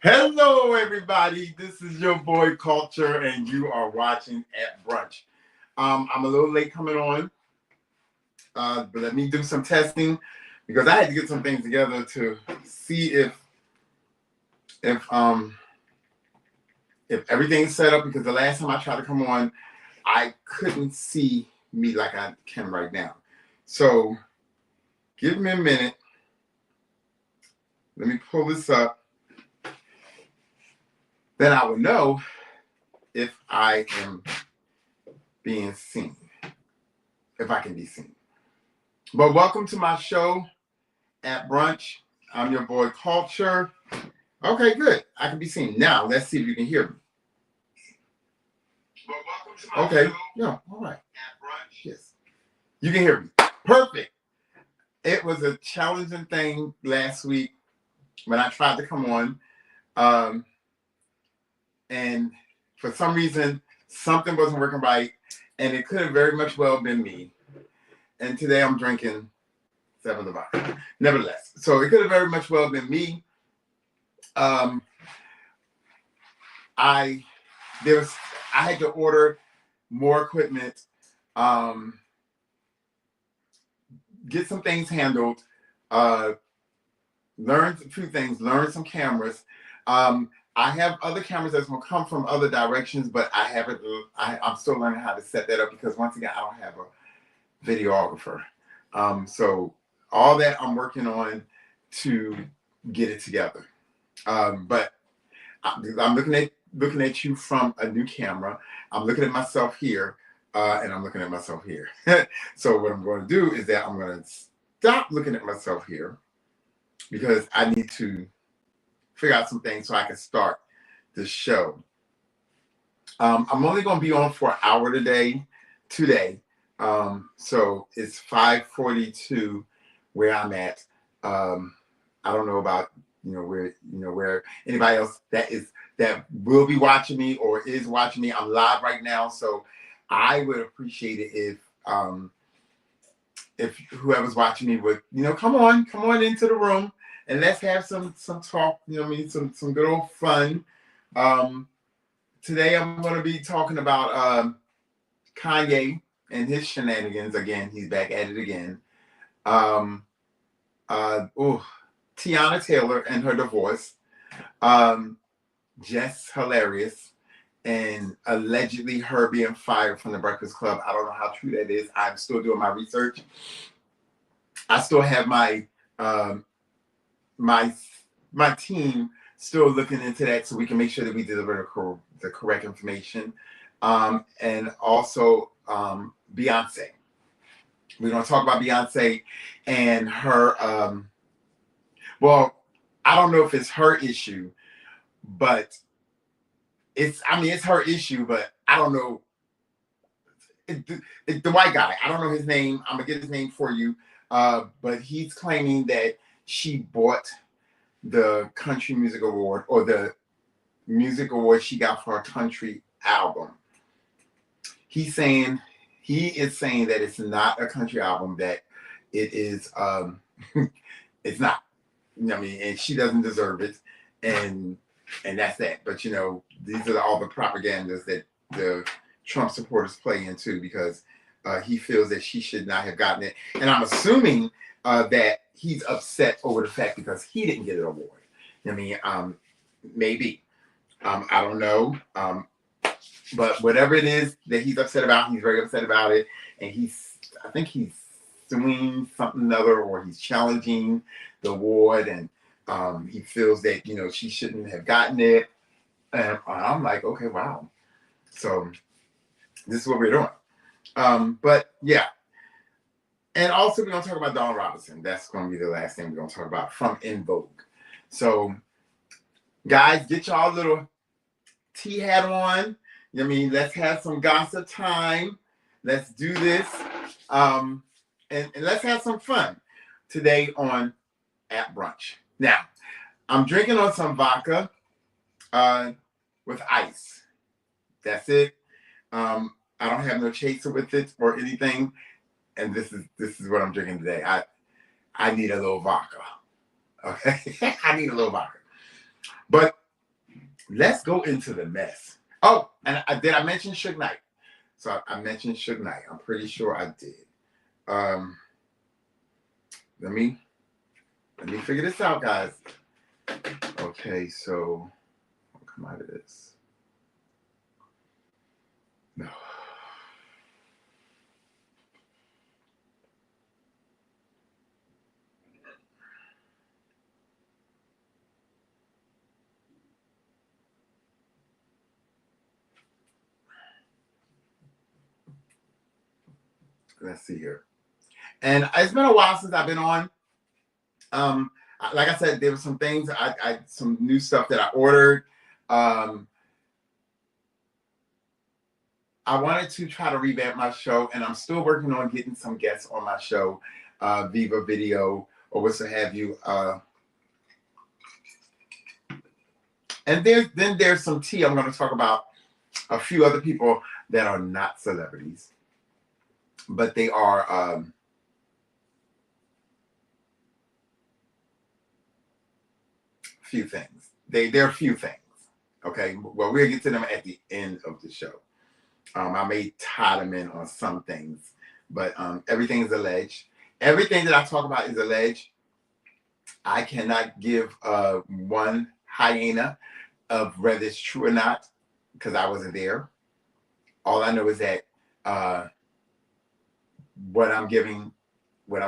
Hello, everybody. This is your boy Culture, and you are watching at Brunch. I'm a little late coming on, but let me do some testing because I had to get some things together to see if um if everything's set up. Because the last time I tried to come on, I couldn't see me like I can right now. So give me a minute. Let me pull this up. Then I will know if I am being seen, if I can be seen. But welcome to my show at Brunch. I'm your boy Culture. Okay, good. I can be seen. Now, let's see if you can hear me. But welcome to my show. Yeah, all right. At Brunch. Yes. You can hear me. Perfect. It was a challenging thing last week when I tried to come on. And for some reason, something wasn't working right. And it could have very much well been me. And today I'm drinking 7 of vodka. Nevertheless, so it could have very much well been me. I had to order more equipment, get some things handled, learn a few things, learn some cameras. I have other cameras that's gonna come from other directions, but I'm still learning how to set that up because once again, I don't have a videographer. So all that I'm working on to get it together. But I'm looking at you from a new camera. I'm looking at myself here, and I'm looking at myself here. So what I'm going to do is that I'm going to stop looking at myself here because I need to figure out some things so I can start the show. I'm only going to be on for an hour today. So it's 5:42 where I'm at. I don't know about where anybody else that will be watching me or is watching me. I'm live right now, so I would appreciate it if whoever's watching me would come on into the room and let's have some talk. Some good old fun. Today I'm going to be talking about Kanye and his shenanigans again. He's back at it again. Teyana Taylor and her divorce. Jess hilarious, and allegedly her being fired from the Breakfast Club. I don't know how true that is. I'm still doing my research. I still have my team still looking into that so we can make sure that we deliver the correct information. And also Beyonce. We're going to talk about Beyonce and her. Well, I don't know if it's her issue, but it's her issue, but I don't know. It's the white guy. I don't know his name. I'm going to get his name for you. But he's claiming that she bought the Country Music Award or the music award she got for her country album. He is saying that it's not a country album, that it is, it's not. And she doesn't deserve it, and that's that. But these are all the propagandas that the Trump supporters play into because he feels that she should not have gotten it, and I'm assuming that he's upset over the fact because he didn't get an award. Maybe I don't know, but whatever it is that he's upset about, he's very upset about it, and I think he's suing something other, or he's challenging the award, and he feels that she shouldn't have gotten it, and I'm like, okay, wow. So this is what we're doing. But yeah, and also we're gonna talk about Dawn Robinson. That's gonna be the last thing we're gonna talk about from In Vogue. So guys, get y'all little tea hat on. Let's have some gossip time. Let's do this. And let's have some fun today on At Brunch. Now, I'm drinking on some vodka with ice. That's it. I don't have no chaser with it or anything. And this is what I'm drinking today. I need a little vodka. Okay? I need a little vodka. But let's go into the mess. Oh, and did I mention Suge Knight? So I mentioned Suge Knight. I'm pretty sure I did. Um, let me figure this out, guys. Okay, so I'll come out of this. No. Let's see here. And it's been a while since I've been on. Like I said, there were some things some new stuff that I ordered. I wanted to try to revamp my show, and I'm still working on getting some guests on my show, Viva Video or what have you. And there's some tea. I'm going to talk about a few other people that are not celebrities, but they are few things. They're a few things. Okay, well, we'll get to them at the end of the show. I may tie them in on some things, but everything is alleged. Everything that I talk about is alleged. I cannot give one hyena of whether it's true or not because I wasn't there. All I know is that what I'm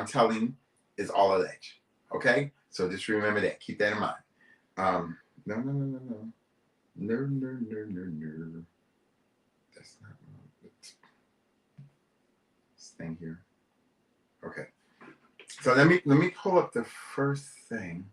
telling is all alleged. Okay, so just remember that. Keep that in mind. No. That's not this thing here. Okay. So let me pull up the first thing.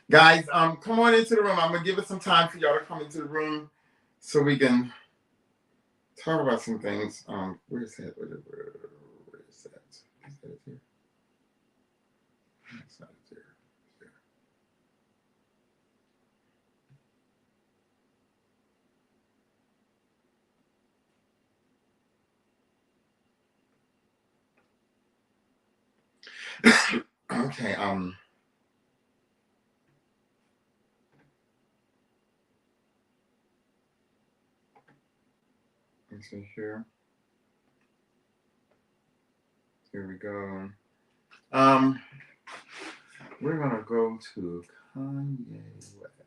Guys, come on into the room. I'm gonna give it some time for y'all to come into the room so we can talk about some things. Where is that? Where is that? Is that here? That's not there. Okay. Let's see here. Here we go. We're gonna go to Kanye West.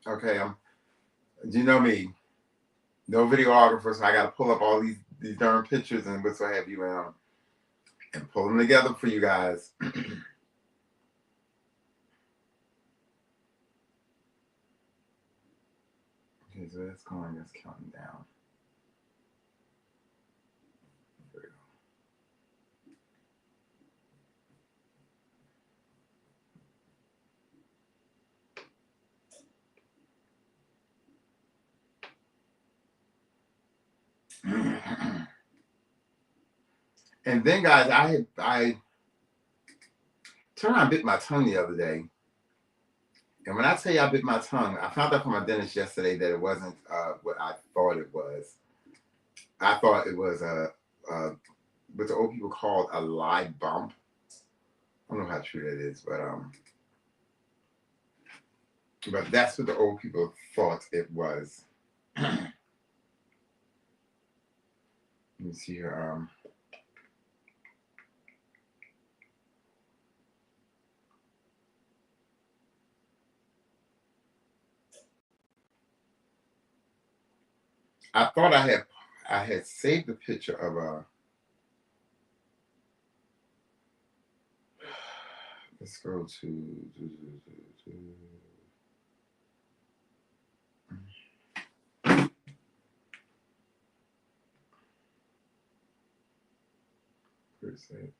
Okay, do you know me? No videographer, so I got to pull up all these darn pictures and what have you, and pull them together for you guys. Okay, so that's going. That's counting down. And then, guys, I turned around and bit my tongue the other day. And when I tell you I bit my tongue, I found out from my dentist yesterday that it wasn't what I thought it was. I thought it was what the old people called a live bump. I don't know how true that is, but that's what the old people thought it was. Let me see here. I thought I had saved a picture of a. Let's go to where's that?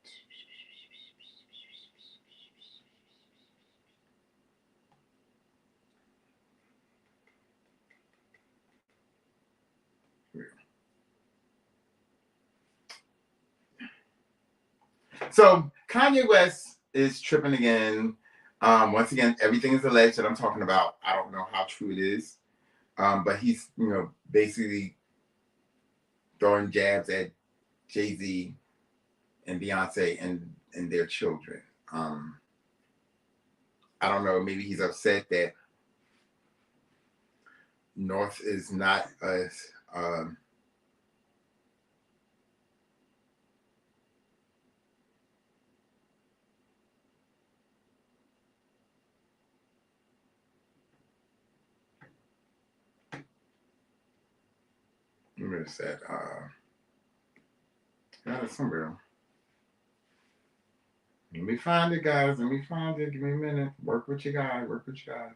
So Kanye West is tripping again. Once again, everything is alleged that I'm talking about. I don't know how true it is, but he's basically throwing jabs at Jay-Z and Beyonce and their children. I don't know. Maybe he's upset that North is not as where is that? Got it somewhere. Let me find it, guys. Let me find it. Give me a minute. Work with your guy. Work with your guy.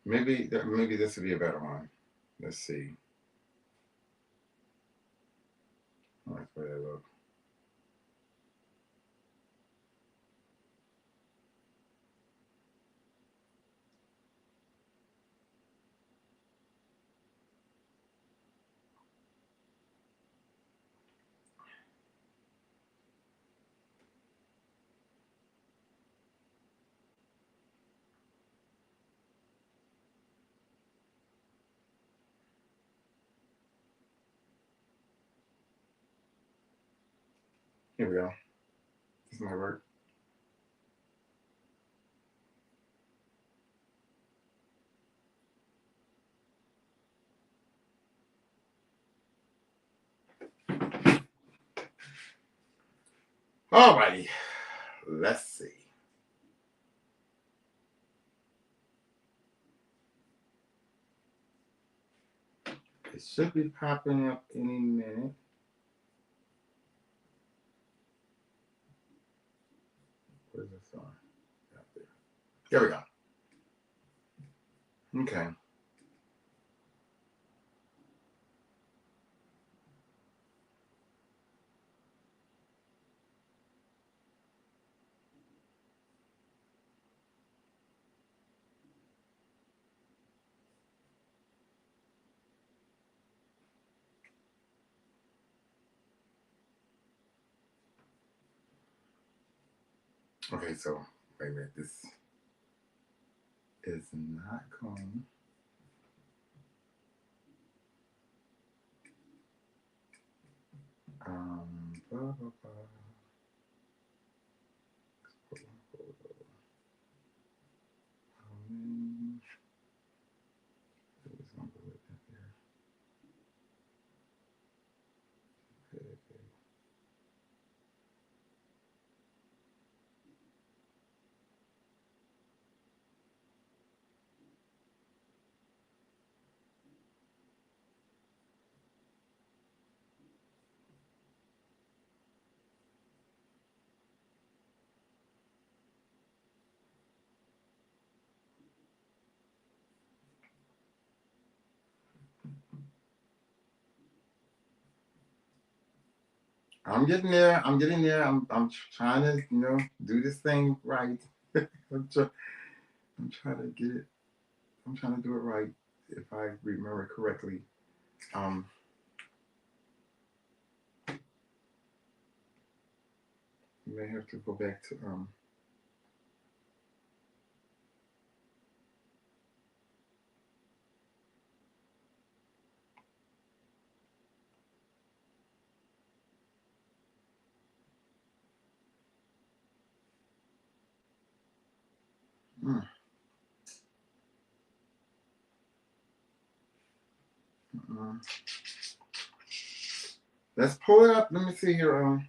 Maybe this would be a better one. Let's see. I like the way that look. Here we go. This might work. Alrighty. Let's see. It should be popping up any minute. Where's this on? Out there. There we go. Okay. Okay, so wait a minute. This is not going. Blah, blah, blah. I'm getting there. I'm getting there. I'm trying to, do this thing right. I'm trying to get it. I'm trying to do it right. If I remember correctly. Um, you may have to go back to Mm. Mm. Let's pull it up. Let me see here.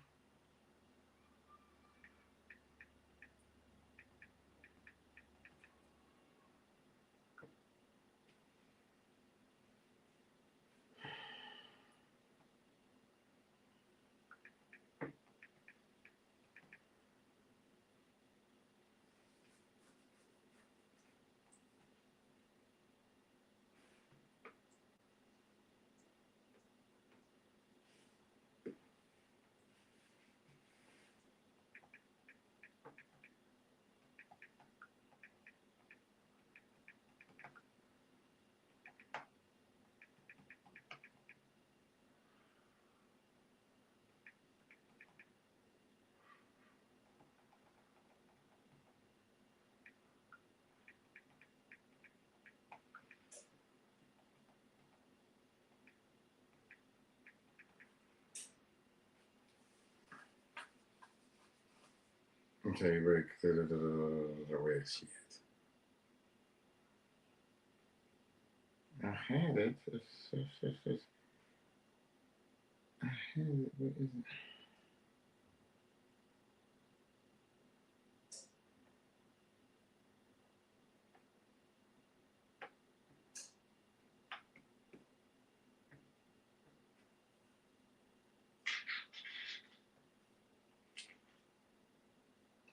Okay, where is she at? I had it. I had it. Where is it?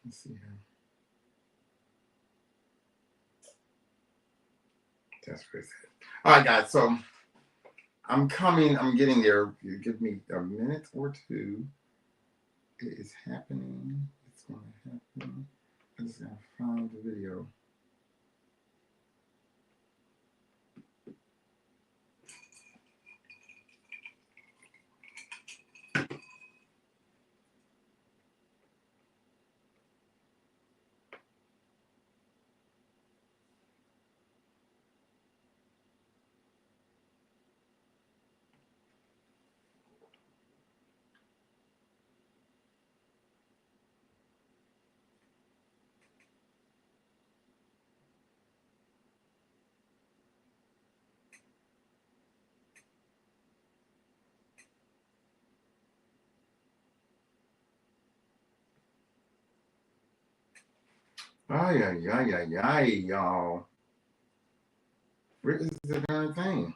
Let's see here. That's where it's at. All right, guys. So I'm coming. I'm getting there. You give me a minute or two. It is happening. It's going to happen. I just gotta find the video. Ay, ay, ay, ay, ay, y'all. Where is the darn thing?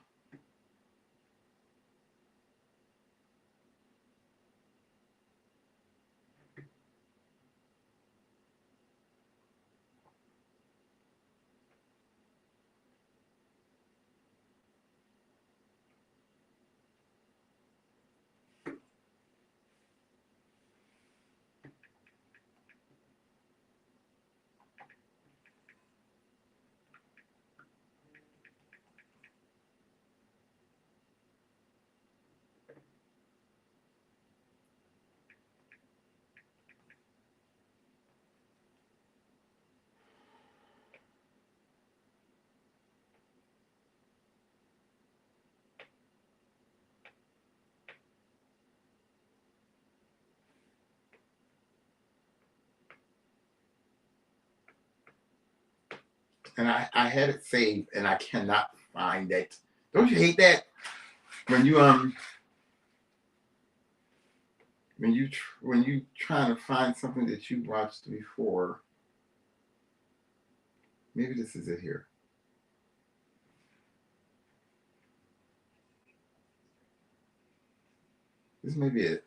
And I had it saved and I cannot find it. Don't you hate that? When you when you trying to find something that you watched before. Maybe this is it here. This may be it.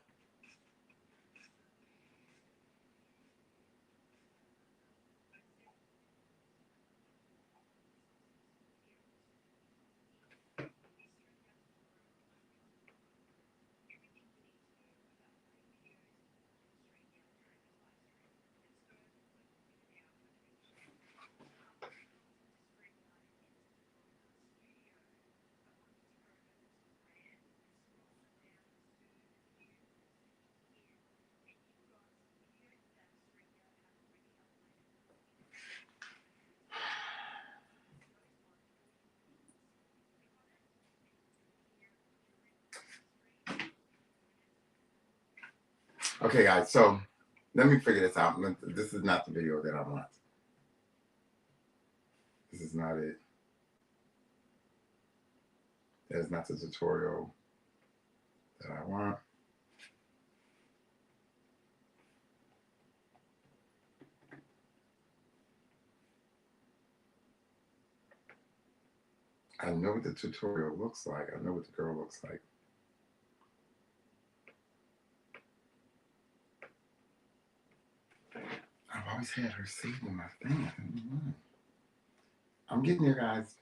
Okay, guys. So let me figure this out. This is not the video that I want. This is not it. That is not the tutorial that I want. I know what the tutorial looks like. I know what the girl looks like. I've always had her saved in my thing. I'm getting there, guys.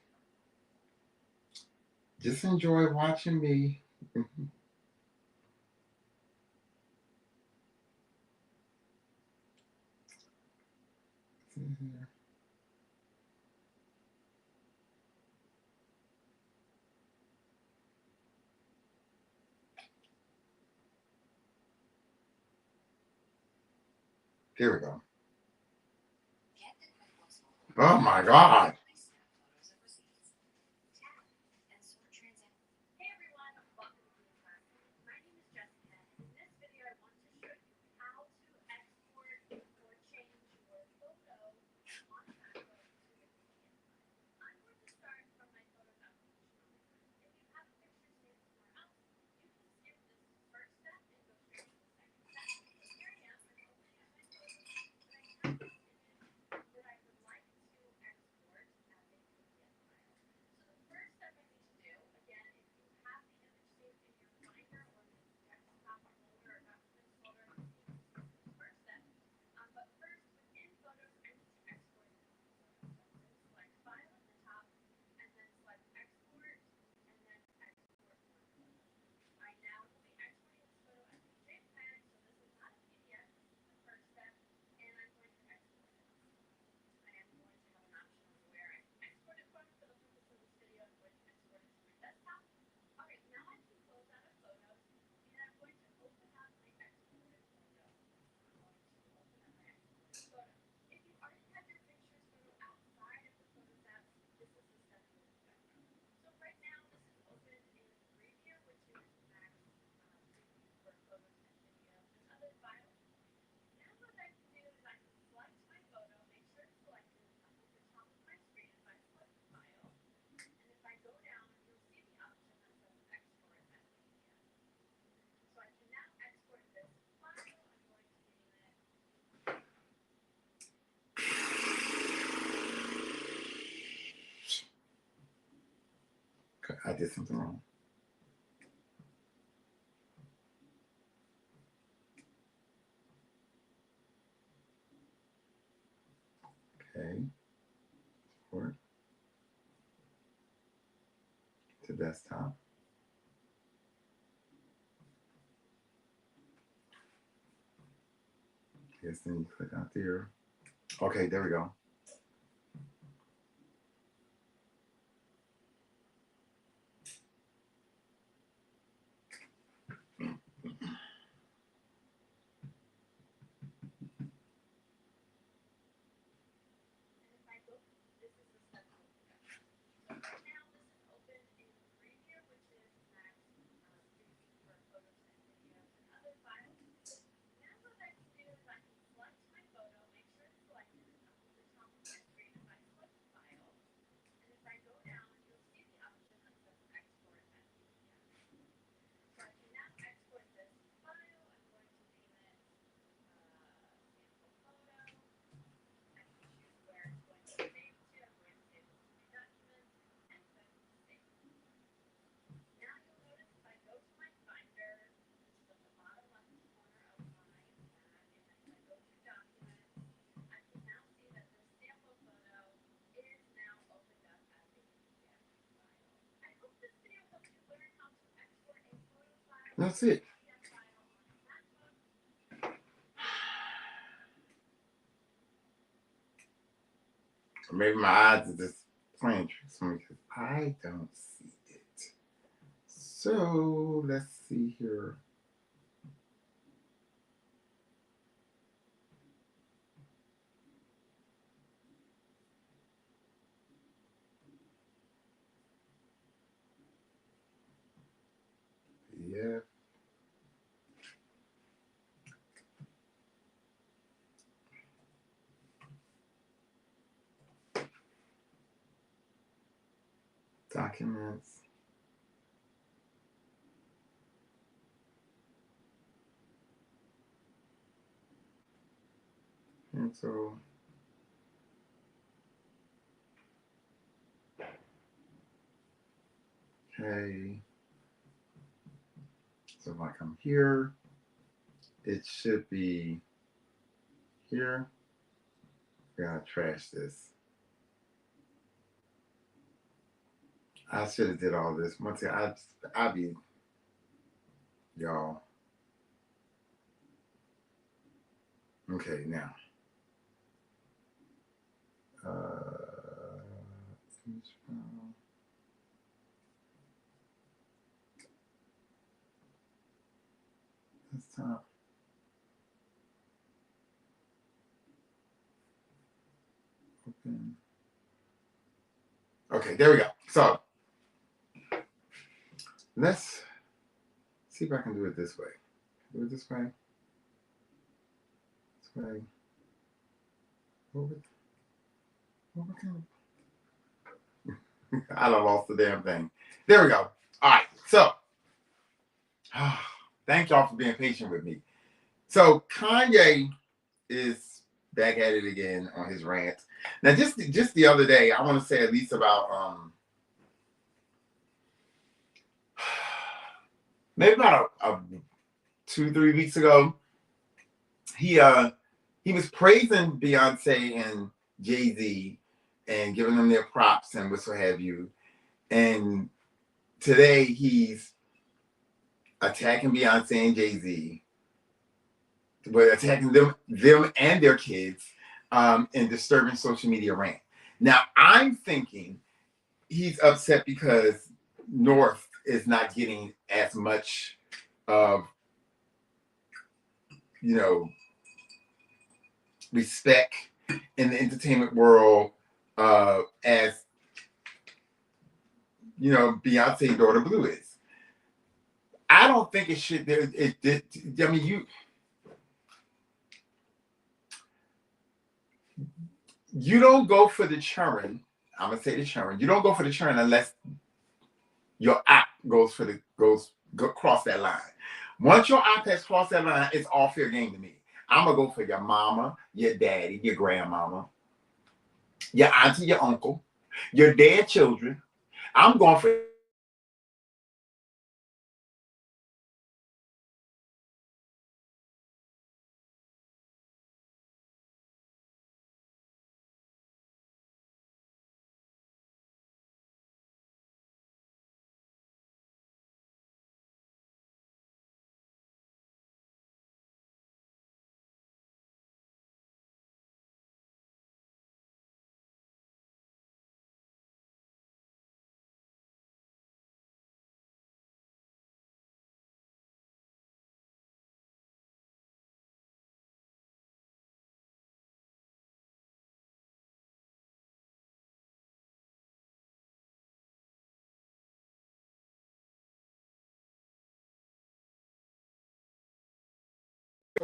Just enjoy watching me. Here we go. Oh my God. I did something wrong. Okay. Forward to desktop. Yes, then you click out there. Okay, there we go. That's it. Or maybe my eyes are just playing tricks on me because I don't see it. So let's see here. Yeah. Documents. Cancel. Okay. So if I come here, it should be here. Gotta trash this. I should have did all this. Once again, I be y'all. Okay, now. Desktop. Open. Okay, there we go. So let's see if I can do it this way. Do it this way. This way. What kind of... I done lost the damn thing. There we go. All right. So thank y'all for being patient with me. So Kanye is back at it again on his rant. Now, just the other day, I want to say at least about maybe about a 2-3 weeks ago, he was praising Beyonce and Jay-Z and giving them their props and what have you. And today he's attacking Beyonce and Jay-Z, but attacking them and their kids, and disturbing social media rant. Now I'm thinking he's upset because North is not getting as much of, respect in the entertainment world as Beyonce's daughter Blue is. I don't think it should. I mean, you don't go for the churn. I'm gonna say the churn. You don't go for the churn unless your app goes cross that line. Once your app has crossed that line, it's all fair game to me. I'm gonna go for your mama, your daddy, your grandmama, your auntie, your uncle, your dead children. I'm going for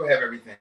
have everything.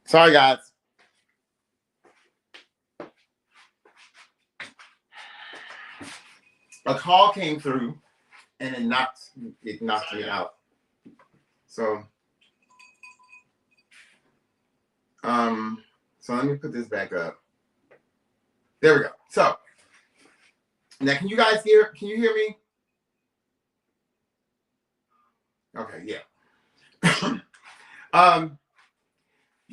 Sorry, guys. A call came through and it knocked me out. So so let me put this back up. There we go. So now can you hear me? Okay, yeah.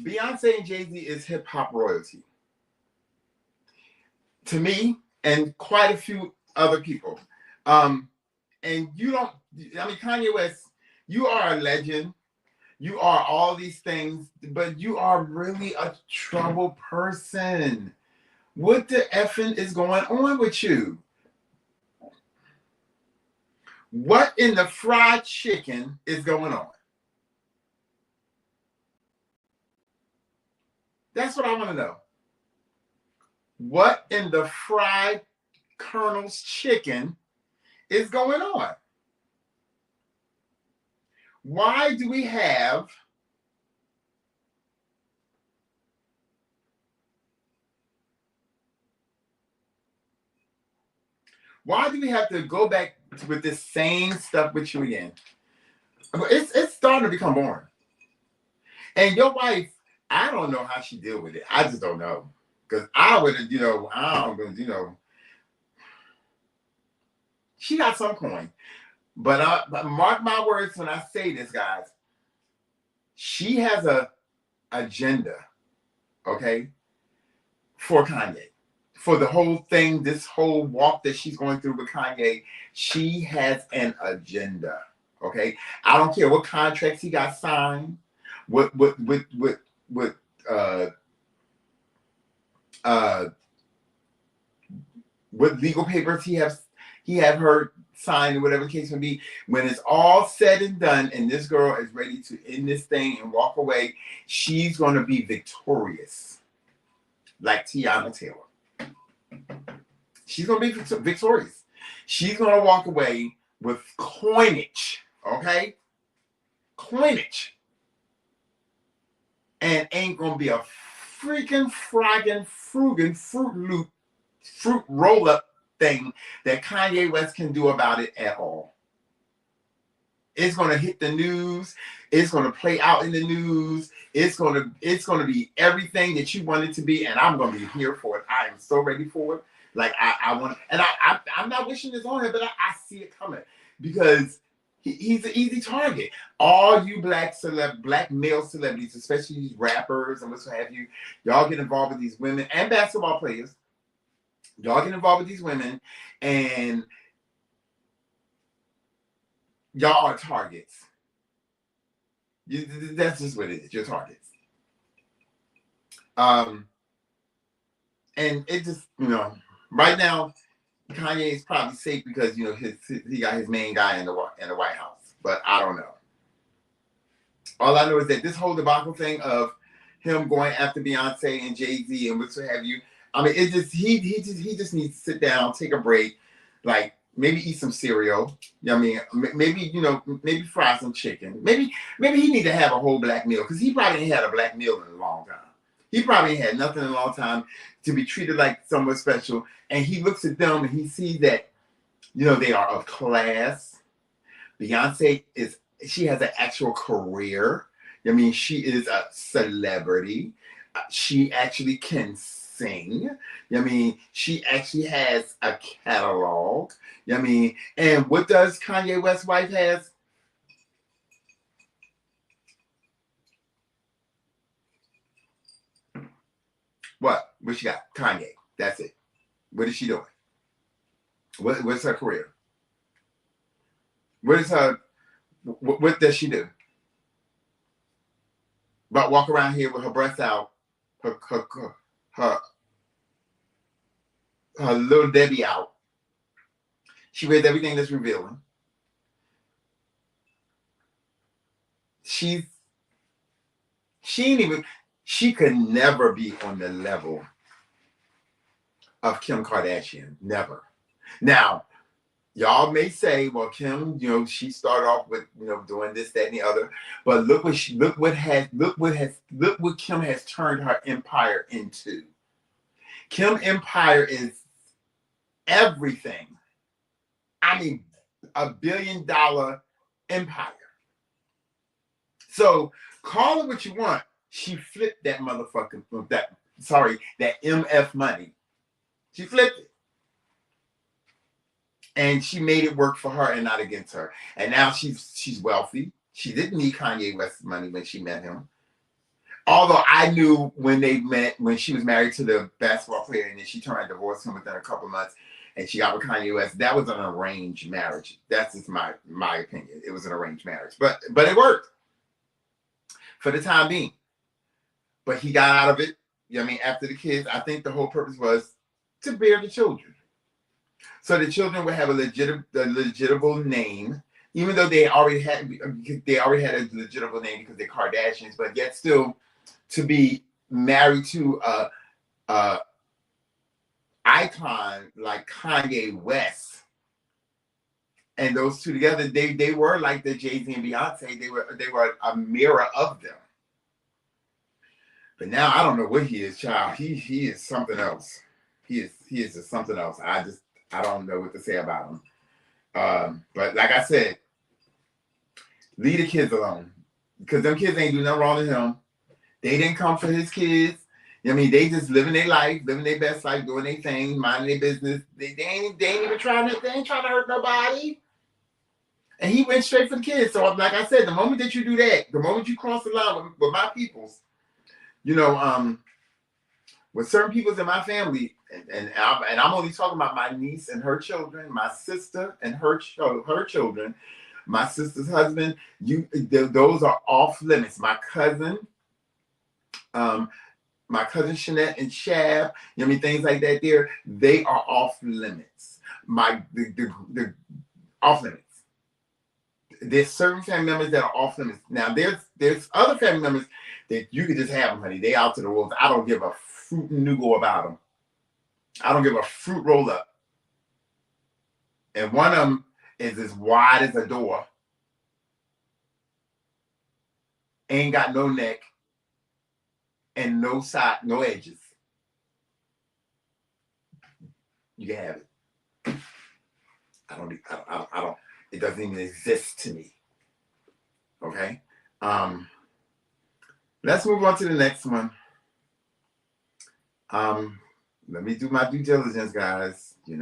Beyonce and Jay-Z is hip hop royalty. To me and quite a few other people. And you don't, I mean, Kanye West, you are a legend. You are all these things, but you are really a troubled person. What the effing is going on with you? What in the fried chicken is going on? That's what I want to know. What in the fried Colonel's chicken is going on? Why do we have to go back with this same stuff with you again? It's starting to become boring. And your wife, I don't know how she deal with it. I just don't know. Because I would have, she got some coin. But mark my words when I say this, guys. She has a agenda, okay, for Kanye. For the whole thing, this whole walk that she's going through with Kanye, she has an agenda, okay? I don't care what contracts he got signed, what legal papers he have her sign, whatever the case may be. When it's all said and done and this girl is ready to end this thing and walk away, she's going to be victorious, like Teyana Taylor. She's going to be victorious. She's going to walk away with coinage, okay? Coinage. And ain't going to be a freaking fruit roll-up thing that Kanye West can do about it at all. It's going to hit the news. It's going to play out in the news. It's going to be everything that you want it to be, and I'm going to be here for it. I am so ready for it. Like I want, and I'm not wishing this on him, but I see it coming because he's an easy target. All you black male celebrities, especially these rappers and what have you, y'all get involved with these women and basketball players. Y'all get involved with these women, and y'all are targets. That's just what it is. You're targets. And it just, right now, Kanye is probably safe because he got his main guy in the White House. But I don't know. All I know is that this whole debacle thing of him going after Beyonce and Jay-Z and what have you. I mean, it just he just needs to sit down, take a break, like maybe eat some cereal. I mean, maybe fry some chicken. Maybe he need to have a whole black meal because he probably ain't had a black meal in a long time. He probably ain't had nothing in a long time to be treated like someone special. And he looks at them and he sees that, they are of class. Beyonce she has an actual career. I mean, she is a celebrity. She actually can sing. I mean, she actually has a catalog. I mean, and what does Kanye West's wife has? What she got? Kanye. That's it. What is she doing? What's her career? What does she do? But walk around here with her breasts out, her little Debbie out. She wears everything that's revealing. She could never be on the level of Kim Kardashian. Never. Now, Y'all may say, well, Kim, she started off with, doing this, that, and the other. But look what Kim has turned her empire into. Kim empire is everything. I mean, $1 billion empire. So call it what you want. She flipped that that MF money. She flipped it. And she made it work for her and not against her. And now she's wealthy. She didn't need Kanye West's money when she met him. Although I knew when they met, when she was married to the basketball player, and then she turned and divorced him within a couple of months, and she got with Kanye West. That was an arranged marriage. That's just my opinion. It was an arranged marriage, but it worked for the time being. But he got out of it. After the kids, I think the whole purpose was to bear the children, so the children would have a legitimate name, even though they already had a legitimate name because they're Kardashians, but yet still to be married to a icon like Kanye West, and those two together, they were like the Jay-Z and Beyonce. They were a mirror of them. But now I don't know what he is, child. He is something else. He is just something else. I don't know what to say about him. But like I said, leave the kids alone, because them kids ain't do nothing wrong to him. They didn't come for his kids. They just living their life, living their best life, doing their thing, minding their business. They ain't even trying to hurt nobody. And he went straight for the kids. So like I said, the moment that you do that, the moment you cross the line with my peoples, with certain peoples in my family, and I'm only talking about my niece and her children, my sister and her children, my sister's husband. Those are off limits. My cousin, Shanette and Shab, things like that. They are off limits. The off limits. There's certain family members that are off limits. Now there's other family members that you can just have them, honey. They out to the wolves. I don't give a fruit nougat about them. I don't give a fruit roll up. And one of them is as wide as a door. Ain't got no neck and no side, no edges. You can have it. I don't. It doesn't even exist to me. Okay. Let's move on to the next one. Let me do my due diligence, guys. I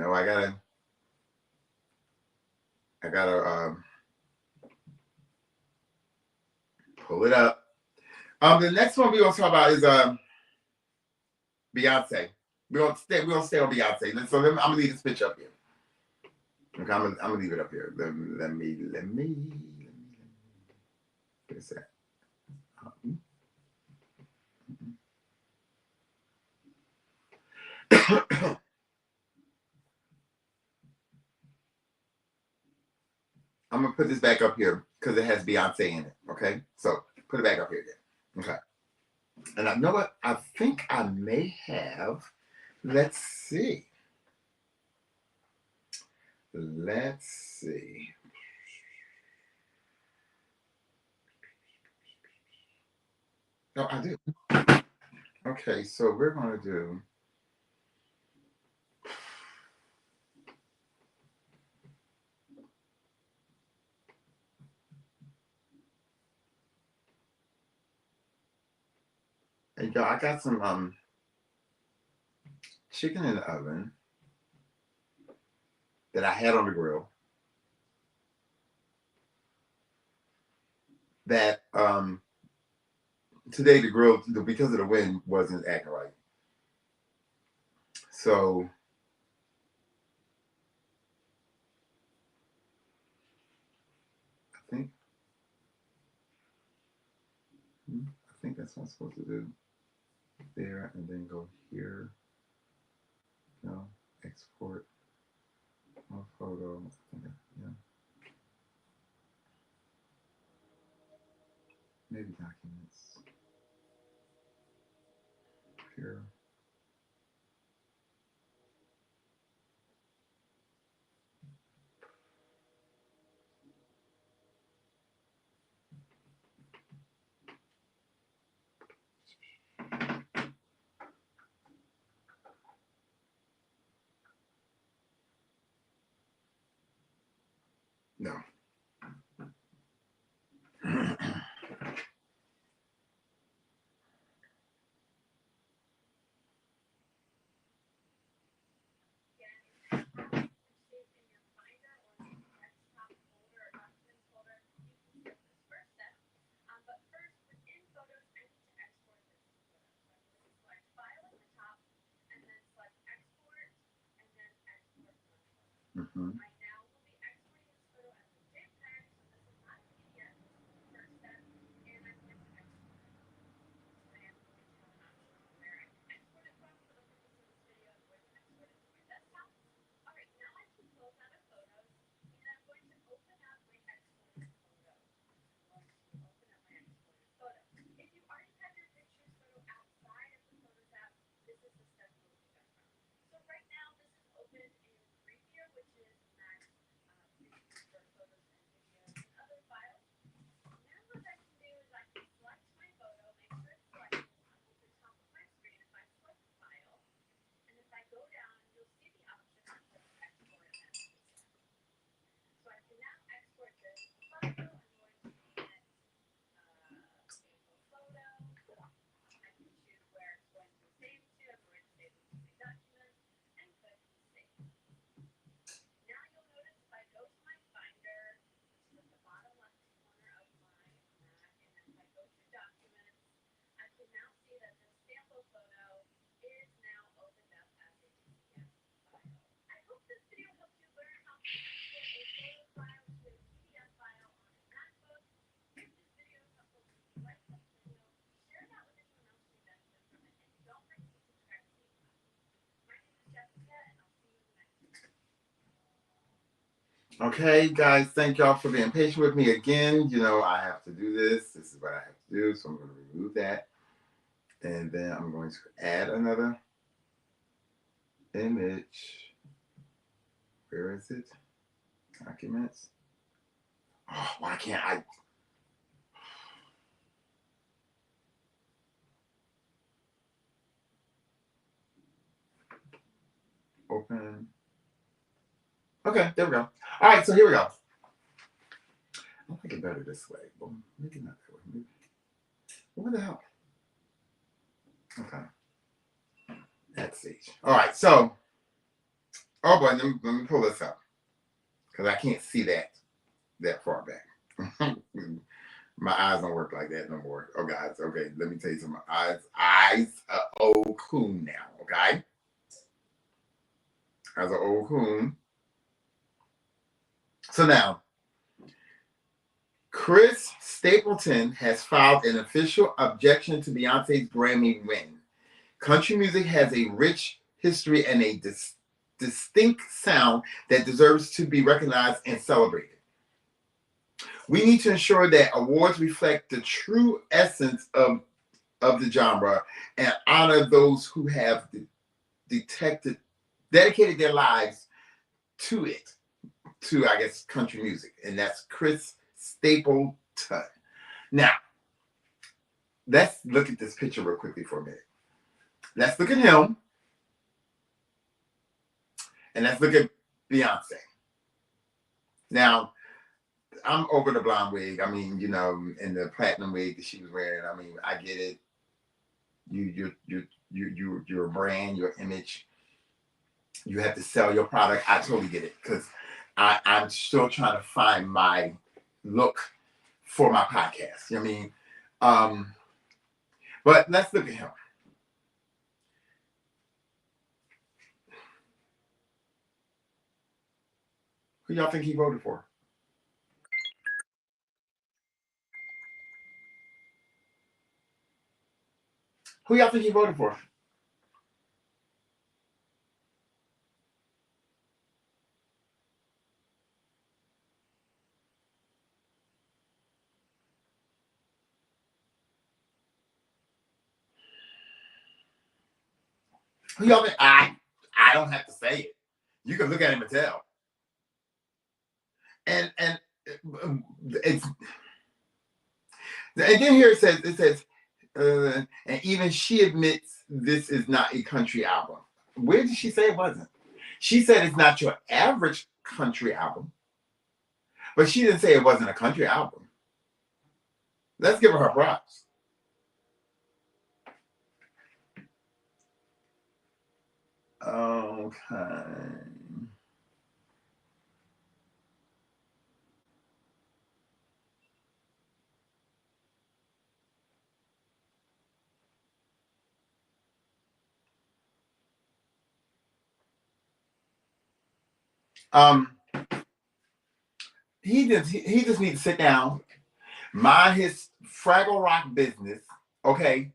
gotta pull it up. The next one we're gonna talk about is Beyonce. We're gonna stay on Beyonce. So I'm gonna leave this picture up here. Okay, I'm gonna leave it up here. Let me. What is that? I'm gonna put this back up here because it has Beyonce in it. Okay, so put it back up here again. Okay, and I know what I think I may have. Let's see. No, I do. Okay, so we're gonna do. Hey, y'all, I got some chicken in the oven that I had on the grill. That today the grill, because of the wind, wasn't acting right. So I think that's what I'm supposed to do. There, and then go here. No, export more photo. Yeah. Maybe documents. Here. No. Mm-hmm. Okay, guys, thank y'all for being patient with me again. You know, I have to do this. This is what I have to do. So I'm going to remove that. And then I'm going to add another image. Where is it? Documents. Oh, why can't I? Open. Okay, there we go. All right, so here we go. I like it better this way. Well, maybe not that way. Maybe. What the hell? Okay. That's stage. All right, so, oh boy, let me pull this up because I can't see that far back. My eyes don't work like that no more. Oh, guys, okay, let me tell you something. Eyes are old coon now, okay? Eyes are old coon. So now, Chris Stapleton has filed an official objection to Beyonce's Grammy win. Country music has a rich history and a distinct sound that deserves to be recognized and celebrated. We need to ensure that awards reflect the true essence of the genre and honor those who have dedicated their lives to it, to, I guess, country music. And that's Chris Stapleton. Now, let's look at this picture real quickly for a minute. Let's look at him. And let's look at Beyonce. Now, I'm over the blonde wig. I mean, you know, and the platinum wig that she was wearing. I mean, I get it. You're a brand, your image. You have to sell your product. I totally get it because I'm still trying to find my look for my podcast. You know what I mean? But let's look at him. Who y'all think he voted for? Who y'all think he voted for? Who y'all think? I don't have to say it. You can look at him and tell. And it's and then here it says and even she admits this is not a country album. Where did she say it wasn't? She said it's not your average country album, But she didn't say it wasn't a country album. Let's give her props. Okay. Um, he just needs to sit down, mind his Fraggle Rock business. Okay,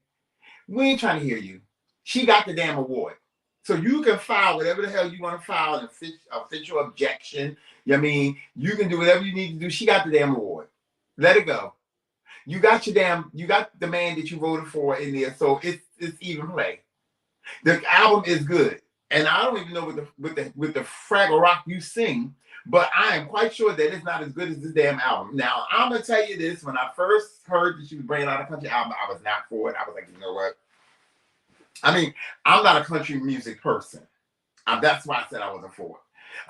we ain't trying to hear you. She got the damn award. So you can file whatever the hell you want to file, an official objection. You know what I mean? You can do whatever you need to do. She got the damn award. Let it go. You got you got the man that you voted for in there, so it's even play. The album is good. And I don't even know with the Fraggle Rock you sing, but I am quite sure that it's not as good as this damn album. Now, I'm gonna tell you this: when I first heard that she was bringing out a country album, I was not for it. I was like, you know what? I mean, I'm not a country music person. That's why I said I wasn't for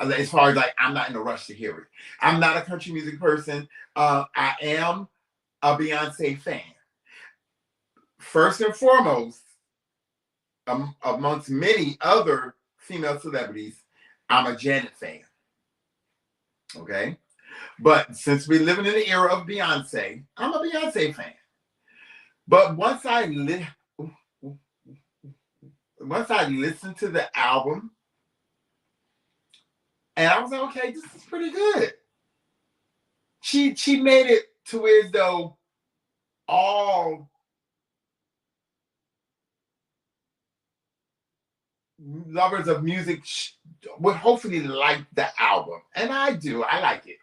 it. As far as like, I'm not in a rush to hear it. I'm not a country music person. I am a Beyonce fan. First and foremost, amongst many other female celebrities, I'm a Janet fan. Okay? But since we live in the era of Beyonce, I'm a Beyonce fan. But once I listened to the album, and I was like, okay, this is pretty good. She made it to where as though all lovers of music would hopefully like the album. And I do. I like it.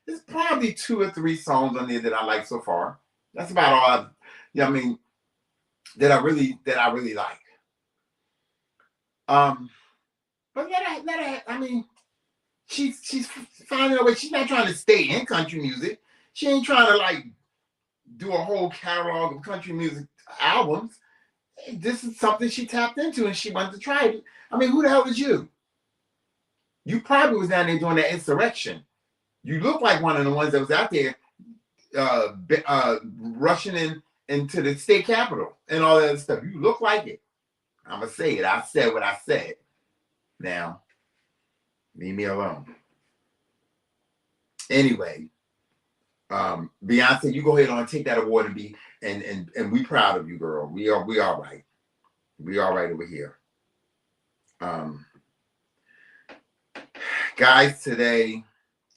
There's probably 2 or 3 songs on there that I like so far. That's about all I mean, that I really like. But I mean, she's finding a way. She's not trying to stay in country music. She ain't trying to like do a whole catalog of country music albums. This is something she tapped into and she wanted to try it. I mean, who the hell is you? You probably was down there doing that insurrection. You look like one of the ones that was out there rushing into the state capitol and all that other stuff. You look like it. I'm going to say it. I said what I said. Now, leave me alone. Anyway, Beyonce, you go ahead on and take that award and be and we proud of you, girl. We all right. We all right over here. Guys, today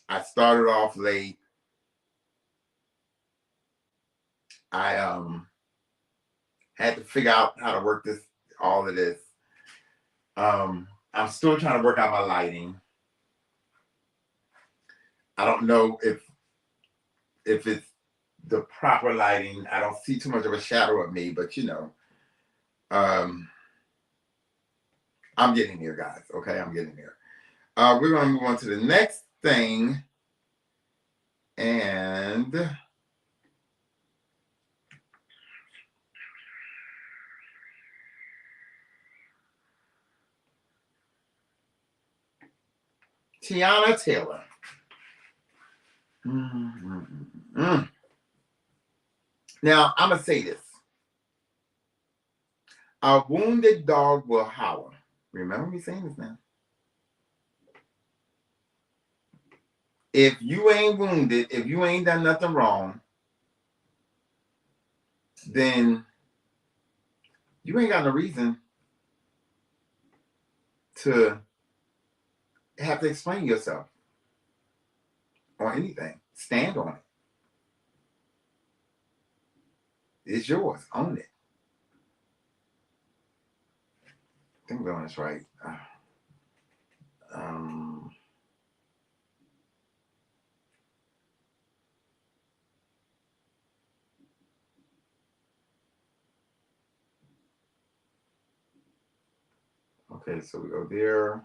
I started off late. I had to figure out how to work all of this. I'm still trying to work out my lighting. I don't know if it's the proper lighting. I don't see too much of a shadow of me, but you know, I'm getting there, guys. Okay, I'm getting there. We're gonna move on to the next thing, and Teyana Taylor. Now, I'm going to say this. A wounded dog will howl. Remember me saying this now. If you ain't wounded, if you ain't done nothing wrong, then you ain't got no reason to have to explain yourself or anything. Stand on it. It's yours. Own it. I think we're on this right. Okay, so we go there,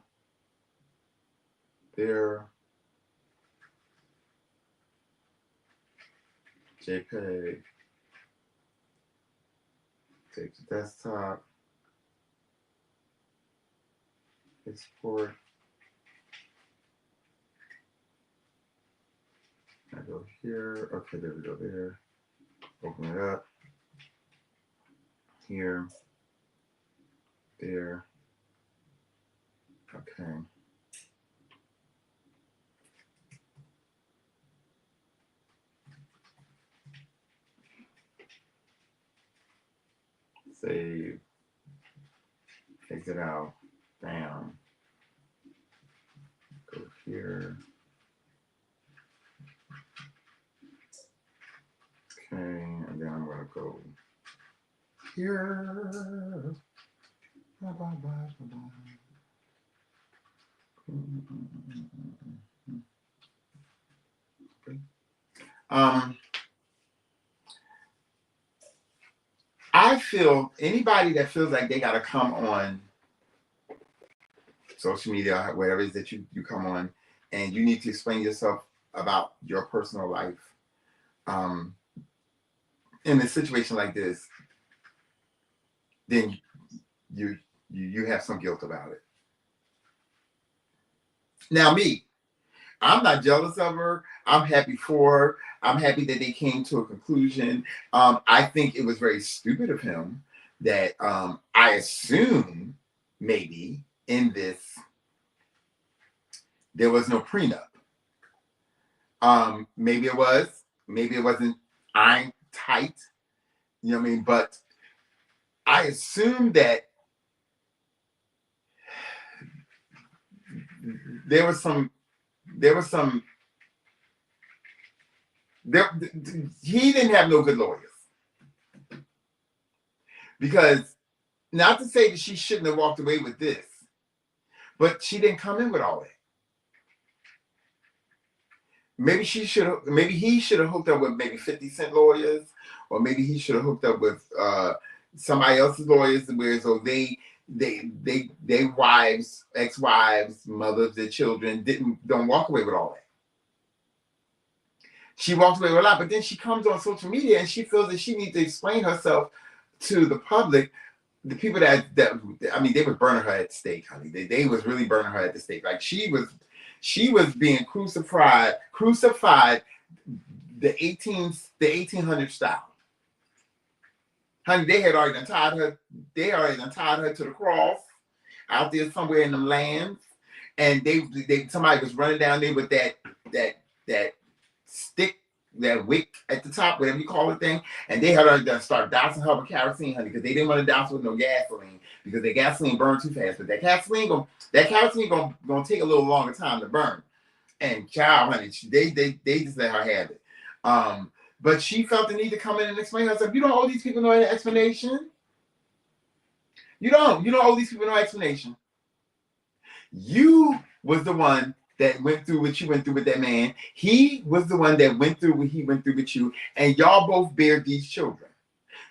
JPEG, take the desktop, export, I go here. Okay, there we go. There. Open it up. Here. There. Okay. Save. Exit out. Bam. Go here. Okay, and then I'm gonna go here. Bye, bye, bye, bye, bye. I feel anybody that feels like they gotta come on social media, whatever it is that you come on, and you need to explain yourself about your personal life. In a situation like this, then you have some guilt about it. Now, me, I'm not jealous of her. I'm happy for her. I'm happy that they came to a conclusion. I think it was very stupid of him that I assume maybe in this there was no prenup. Maybe it was. Maybe it wasn't iron tight. You know what I mean? But I assume that there was some he didn't have no good lawyers. Because not to say that she shouldn't have walked away with this, but she didn't come in with all that. Maybe he should have hooked up with maybe 50 Cent lawyers, or maybe he should have hooked up with somebody else's lawyers, where so they wives, ex-wives, mothers, their children don't walk away with all that. She walks away with a lot, but then she comes on social media and she feels that she needs to explain herself to the public. The people that I mean, they was burning her at the stake, honey. They was really burning her at the stake. Like she was being crucified the 1800 style. Honey, they had already tied her to the cross out there somewhere in them lands. And somebody was running down there with that stick, that wick at the top, whatever you call it thing, and they had to start dousing her with kerosene, honey, because they didn't want to douse with no gasoline, because the gasoline burned too fast. But that kerosene gonna take a little longer time to burn. And child, honey, they just let her have it. But she felt the need to come in and explain herself. You don't owe these people no explanation. You don't owe these people no explanation. You was the one that went through what you went through with that man. He was the one that went through what he went through with you, and y'all both bear these children.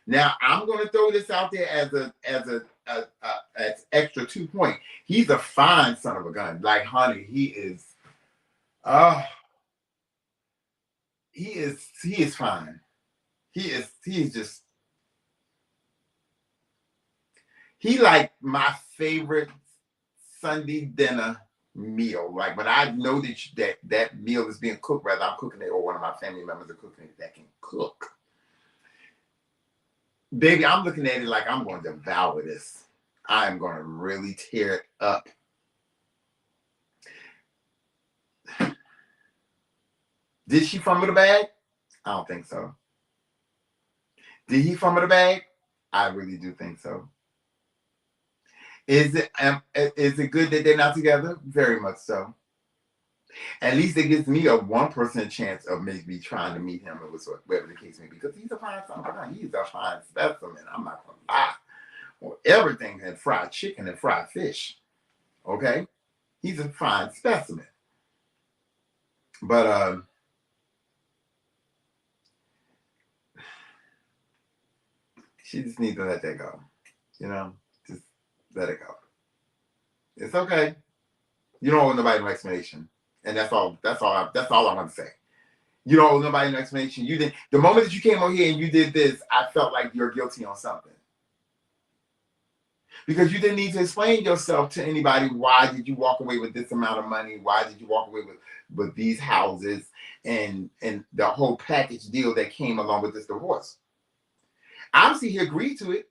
Now, I'm going to throw this out there as extra 2 point. He's a fine son of a gun. Like, honey, he is fine. He like my favorite Sunday dinner meal. Like when I know that meal is being cooked, whether I'm cooking it or one of my family members are cooking it that can cook. Baby, I'm looking at it like I'm going to devour this. I am going to really tear it up. Did she fumble the bag? I don't think so. Did he fumble the bag? I really do think so. Is it good that they're not together? Very much so. At least it gives me a 1% chance of maybe trying to meet him, or whatever the case may be, because he's a fine son. He's a fine specimen. I'm not gonna lie. Well, everything had fried chicken and fried fish. Okay, he's a fine specimen. But she just needs to let that go. You know, just let it go. It's okay. You don't owe nobody no explanation. And that's all I want to say. You don't owe nobody no explanation. You didn't. The moment that you came over here and you did this, I felt like you're guilty on something. Because you didn't need to explain yourself to anybody. Why did you walk away with this amount of money? Why did you walk away with these houses? and the whole package deal that came along with this divorce. Obviously, he agreed to it.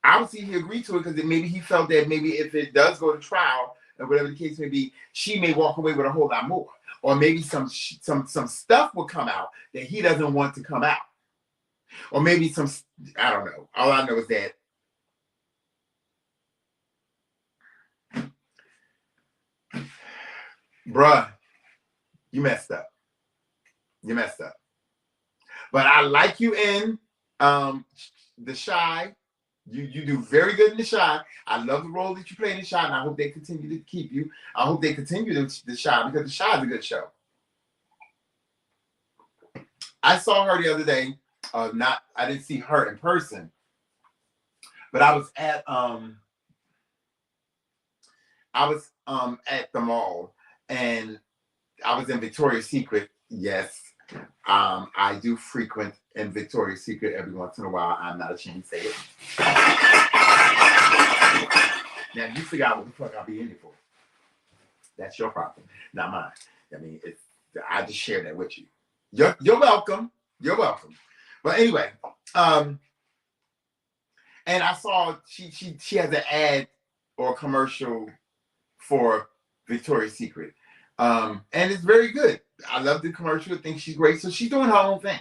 Because maybe he felt that maybe if it does go to trial or whatever the case may be, she may walk away with a whole lot more, or maybe some stuff will come out that he doesn't want to come out, or maybe I don't know. All I know is that bruh, you messed up. But I like you in The Shy. You do very good in The Shy. I love the role that you play in The Shy, and I hope they continue to keep you. I hope they continue The Shy, because The Shy is a good show. I saw her the other day. I didn't see her in person, but I was at the mall, and I was in Victoria's Secret. Yes. I do frequent in Victoria's Secret every once in a while. I'm not ashamed to say it. Now, you figure out what the fuck I'll be in it for. That's your problem, not mine. I mean, I just share that with you. You're welcome. You're welcome. But anyway, and I saw she has an ad or a commercial for Victoria's Secret. And it's very good. I love the commercial. I think she's great. So she's doing her own thing.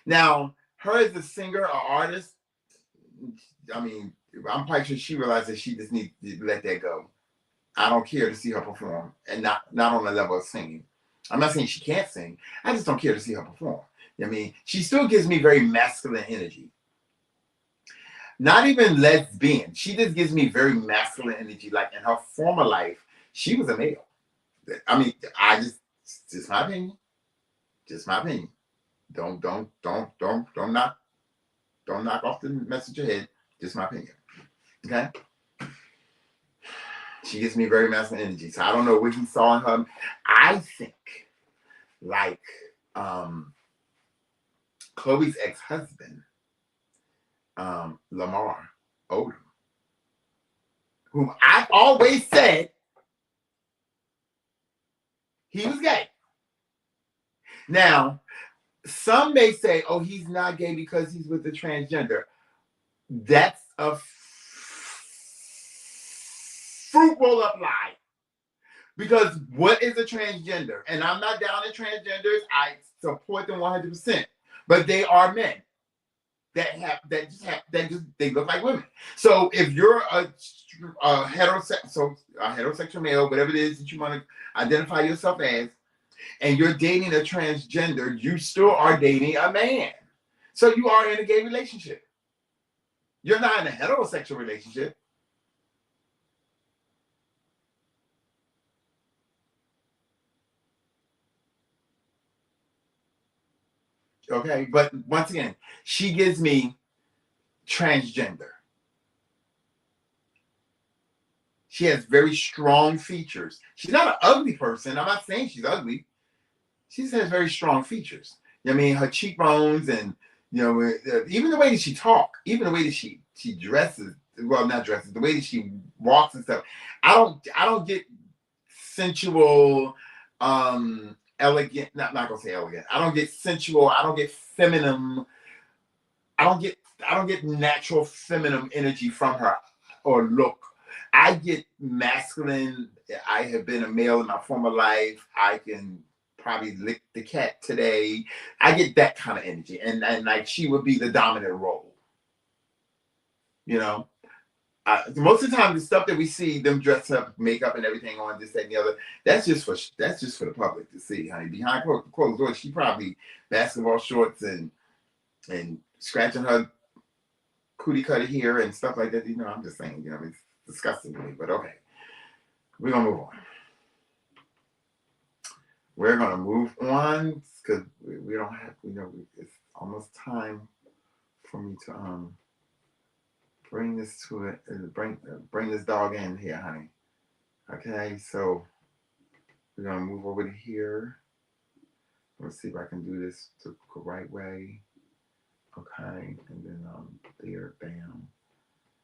Now, her as a singer or artist, I mean, I'm quite sure she realized that she just needs to let that go. I don't care to see her perform, and not on the level of singing. I'm not saying she can't sing. I just don't care to see her perform. I mean, she still gives me very masculine energy. Not even lesbian. She just gives me very masculine energy. Like in her former life, she was a male. I mean, just my opinion. Just my opinion. Don't knock off the mess with your head. Just my opinion. Okay? She gives me very masculine energy. So I don't know what he saw in her. I think like Chloe's ex-husband, Lamar Odom, whom I've always said he was gay. Now, some may say, oh, he's not gay because he's with the transgender. That's a fruit roll-up lie. Because what is a transgender? And I'm not down to transgenders. I support them 100%. But they are men that they look like women. So if you're a heterosexual male, whatever it is that you want to identify yourself as, and you're dating a transgender, you still are dating a man. So you are in a gay relationship. You're not in a heterosexual relationship. Okay, but once again, she gives me transgender. She has very strong features. She's not an ugly person. I'm not saying she's ugly. She just has very strong features. I mean, her cheekbones and, even the way that she talks, even the way that she dresses, well, not dresses, the way that she walks and stuff. I don't get sensual, elegant, not gonna say elegant. I don't get sensual, I don't get feminine, I don't get natural feminine energy from her or look. I get masculine. I have been a male in my former life. I can probably lick the cat today. I get that kind of energy. And like she would be the dominant role. Most of the time, the stuff that we see them dress up, makeup and everything on, this, that, and the other, that's just for the public to see, honey. Behind closed doors, she probably basketball shorts and scratching her cootie cutter here and stuff like that. I'm just saying, it's disgusting to me, but okay. We're gonna move on. We're gonna move on because we don't have, it's almost time for me to bring this to it, bring this dog in here, honey. Okay, so we're gonna move over to here. Let's see if I can do this the right way. Okay, and then there, bam.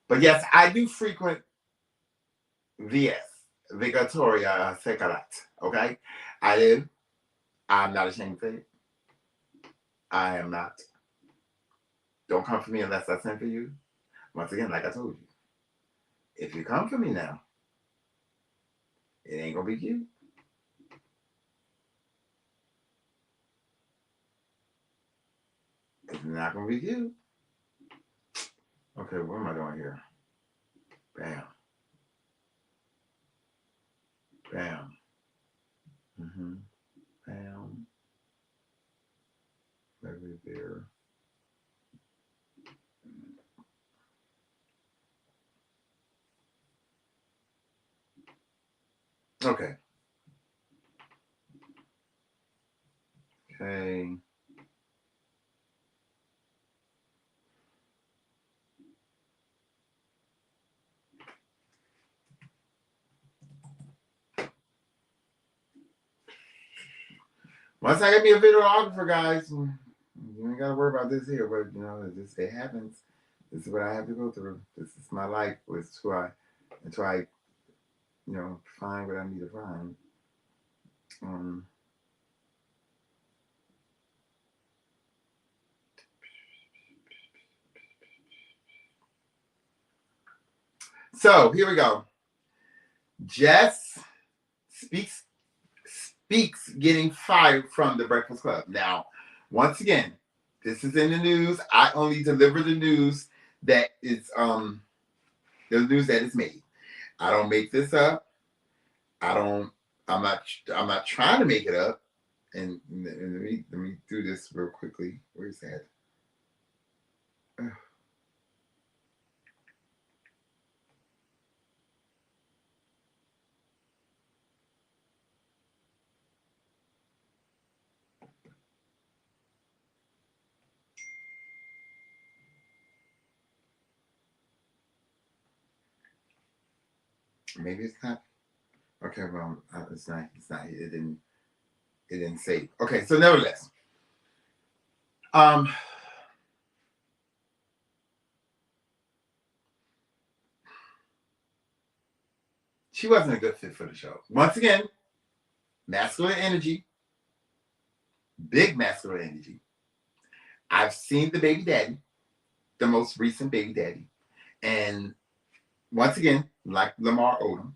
But yes, I do frequent VS, Victoria Secret. Okay, I do. I'm not ashamed to say it. I am not. Don't come for me unless I send for you. Once again, like I told you, if you come for me now, it ain't gonna be cute. It's not gonna be cute. Okay, what am I doing here? Bam. Bam. Mm-hmm. Bam. Maybe there. Okay. Okay. Once I get me a videographer, guys, you ain't gotta worry about this here, but it happens. This is what I have to go through. This is my life. It's who I until I, find what I need to find. So here we go. Jess speaks getting fired from the Breakfast Club. Now, once again, this is in the news. I only deliver the news that is the news that is made. I don't make this up. I'm not trying to make it up. And let me do this real quickly. Where's that? Maybe it's not. Okay, well, it's not. It's not. It didn't say. Okay, so nevertheless, she wasn't a good fit for the show. Once again, masculine energy, big masculine energy. I've seen the baby daddy, the most recent baby daddy, and once again, like Lamar Odom,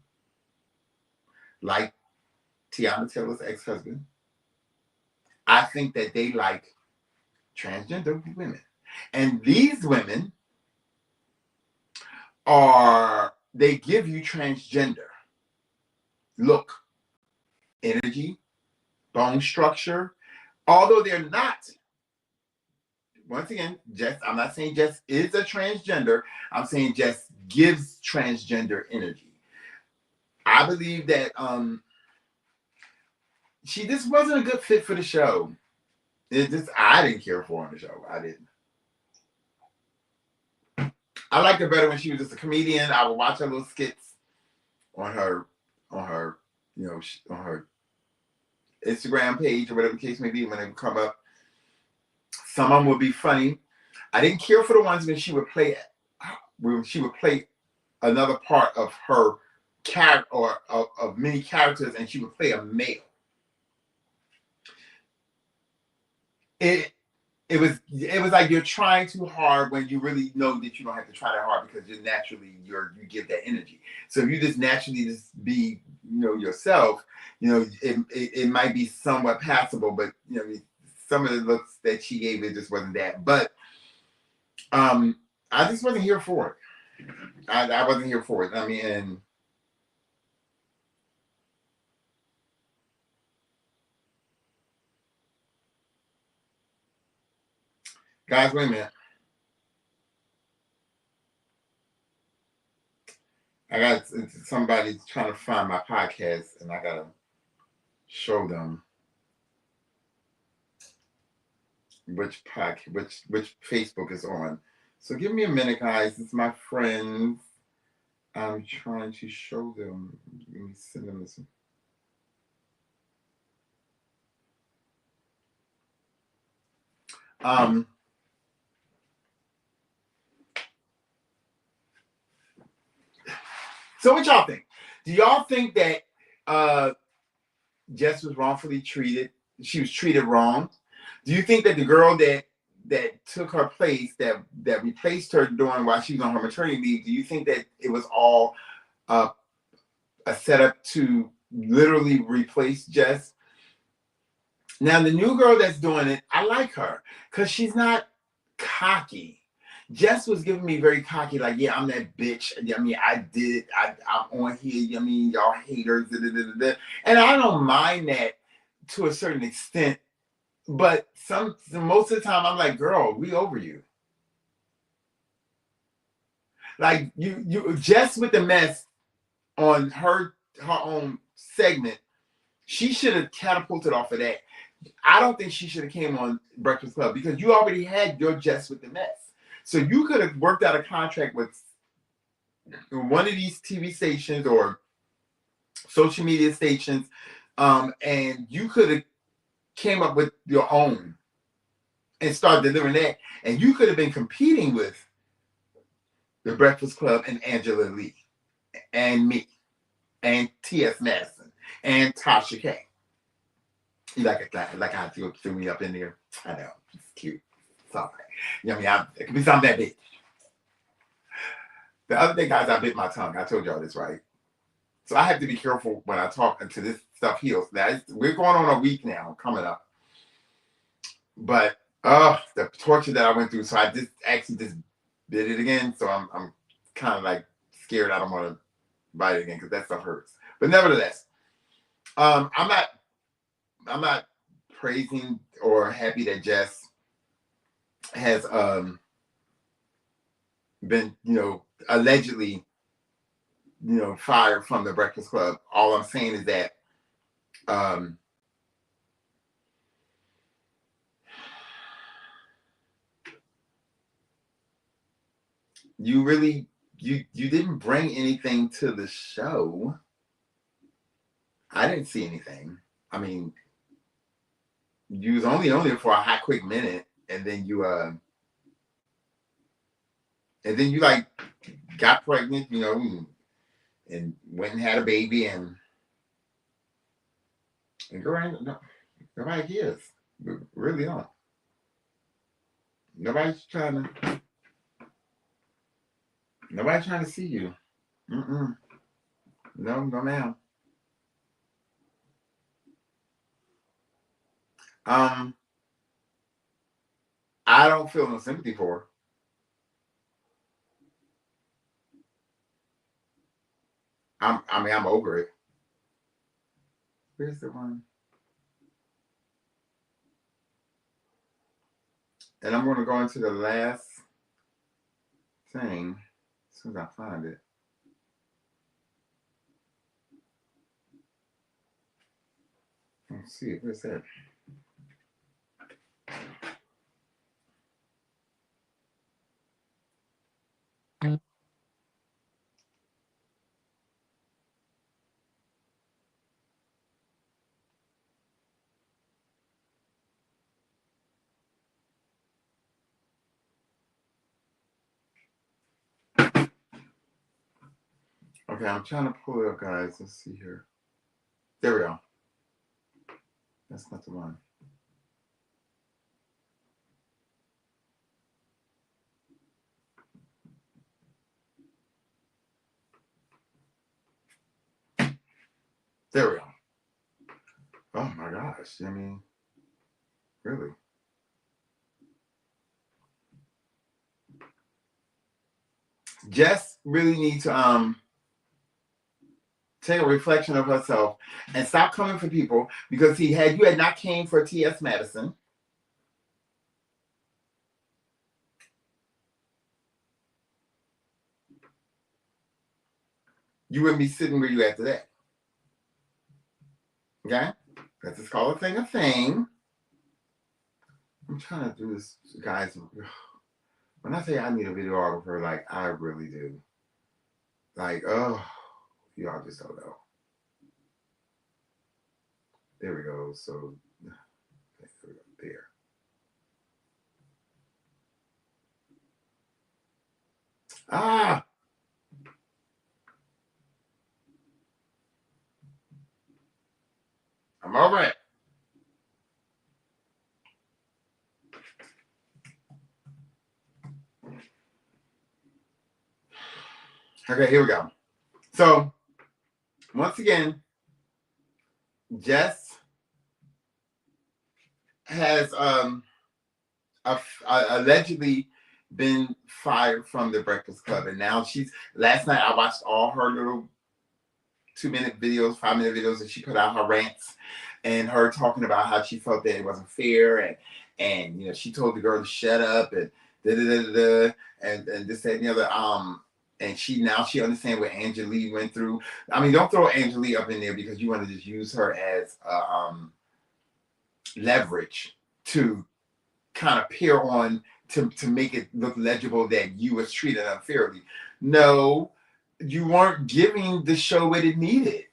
like Teyana Taylor's ex-husband, I think that they like transgender women. And these women they give you transgender look, energy, bone structure, although they're not. Once again, Jess, I'm not saying Jess is a transgender. I'm saying Jess gives transgender energy. I believe that she just wasn't a good fit for the show. I didn't care for her on the show. I didn't. I liked her better when she was just a comedian. I would watch her little skits on her, on her Instagram page or whatever the case may be when they would come up. Some of them would be funny. I didn't care for the ones when she would play another part of her character or of many characters, and she would play a male. It was like you're trying too hard when you really know that you don't have to try that hard because you give that energy. So if you just naturally just be yourself, it might be somewhat passable, but some of the looks that she gave, it just wasn't that. But I just wasn't here for it. I wasn't here for it. I mean, and guys, wait a minute. I got somebody trying to find my podcast, and I gotta show them which Facebook is on. So give me a minute, guys. It's my friends. I'm trying to show them. Let me send them this. So what y'all think? Do y'all think that Jess was wrongfully treated she was treated wrong? Do you think that the girl that took her place, that replaced her during while she was on her maternity leave, do you think that it was all uh, a setup to literally replace Jess? Now the new girl that's doing it, I like her because she's not cocky. Jess was giving me very cocky, like, yeah, I'm that bitch. I mean, I did it. I'm on here. I mean, y'all haters. Da, da, da, da. And I don't mind that to a certain extent. But most of the time, I'm like, girl, we over you. Like you Jess with the mess on her own segment. She should have catapulted off of that. I don't think she should have came on Breakfast Club because you already had your Jess with the mess. So you could have worked out a contract with one of these TV stations or social media stations, and you could have came up with your own and started delivering that. And you could have been competing with the Breakfast Club and Angela Lee and me and T.S. Madison and Tasha K. You like how you threw me up in there? I know. It's cute. Sorry. You know what I mean? It could be something that big. The other thing, guys, I bit my tongue. I told y'all this, right? So I have to be careful when I talk until this stuff heals. Now, we're going on a week now, coming up. But, the torture that I went through. So I just bit it again. So I'm kind of like scared. I don't want to bite it again because that stuff hurts. But nevertheless, I'm not praising or happy that Jess has been, allegedly, fired from the Breakfast Club. All I'm saying is that you really you didn't bring anything to the show. I didn't see anything. I mean, you was only on there for a hot quick minute, and then you like got pregnant, and went and had a baby, and girl, no, nobody cares. We really don't. Nobody's trying to see you. Mm-mm. No, no, ma'am. I don't feel no sympathy for her. I'm over it. Where's the one? And I'm going to go into the last thing as soon as I find it. Let's see, where's that? Okay, I'm trying to pull it up, guys. Let's see here. There we go. That's not the one. There we go. Oh my gosh. I mean, really. Jess really needs to take a reflection of herself and stop coming for people because you had not came for T.S. Madison. You wouldn't be sitting where you at today. Okay? Let's just call a thing a thing. I'm trying to do this, guys. When I say I need a videographer, like I really do. Like, oh, y'all just don't know. There we go. So, there we go. There. Ah! I'm over it. Okay, here we go. So once again, Jess has allegedly been fired from the Breakfast Club, and now she's. Last night I watched all her little 2-minute videos, 5-minute videos that she put out, her rants, and her talking about how she felt that it wasn't fair, and you know she told the girl to shut up and da da da da, and this that and the other. And she understands what Angela went through. I mean, don't throw Angela up in there because you want to just use her as leverage to kind of peer on to make it look legible that you was treated unfairly. No, you weren't giving the show what it needed.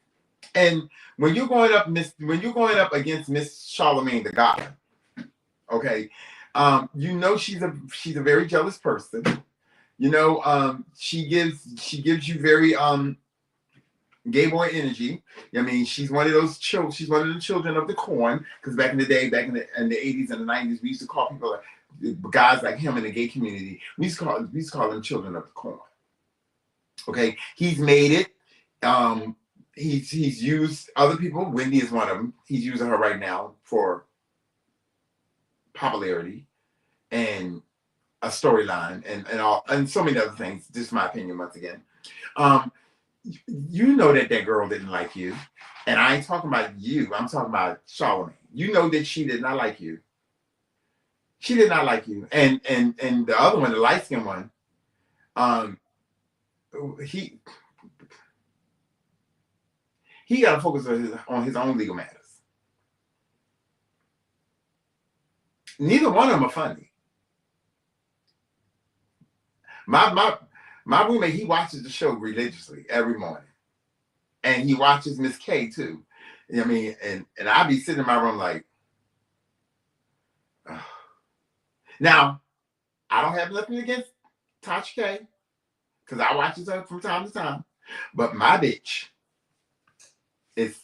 And when you're going up against Miss Charlemagne the God, okay, you know she's a very jealous person. You know, she gives you very gay boy energy. I mean, she's one of those children. She's one of the children of the corn. Because back in the day, back in the 80s and the 90s, we used to call people guys like him in the gay community. We used to call them children of the corn. Okay, he's made it. He's used other people. Wendy is one of them. He's using her right now for popularity and a storyline and so many other things. Just my opinion once again. You know that girl didn't like you, and I ain't talking about you. I'm talking about Charlemagne. You know that she did not like you. She did not like you, and the other one, the light skinned one, he got to focus on his own legal matters. Neither one of them are funny. My roommate, he watches the show religiously every morning, and he watches Miss K too. I mean, and I be sitting in my room like, oh. Now, I don't have nothing against Tasha K because I watch her from time to time, but my bitch is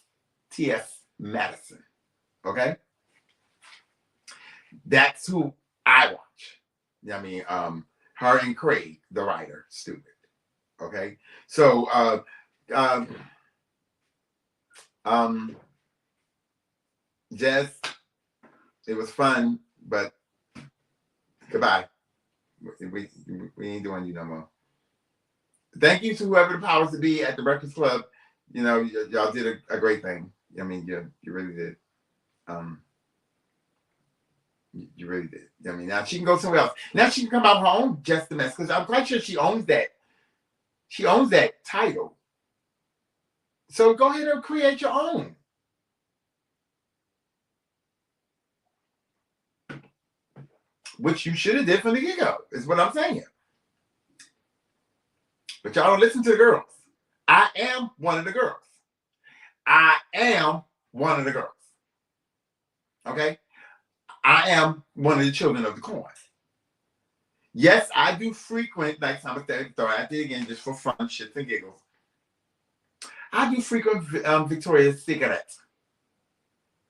T.S. Madison. Okay, that's who I watch. I mean, her and Craig, the writer, stupid. Okay, so Jess, it was fun, but goodbye. We ain't doing you no more. Thank you to whoever the powers to be at the Breakfast Club. You know, y'all did a great thing. I mean, you really did. You really did. I mean, now she can go somewhere else. Now she can come out her own Just the Mess, because I'm quite sure she owns that. She owns that title. So go ahead and create your own. Which you should have did from the get-go, is what I'm saying. But y'all don't listen to the girls. I am one of the girls. I am one of the girls. Okay? I am one of the children of the corn. Yes, I do frequent, like I'm going to throw out there again just for fun, shits and giggles. I do frequent Victoria's Secret.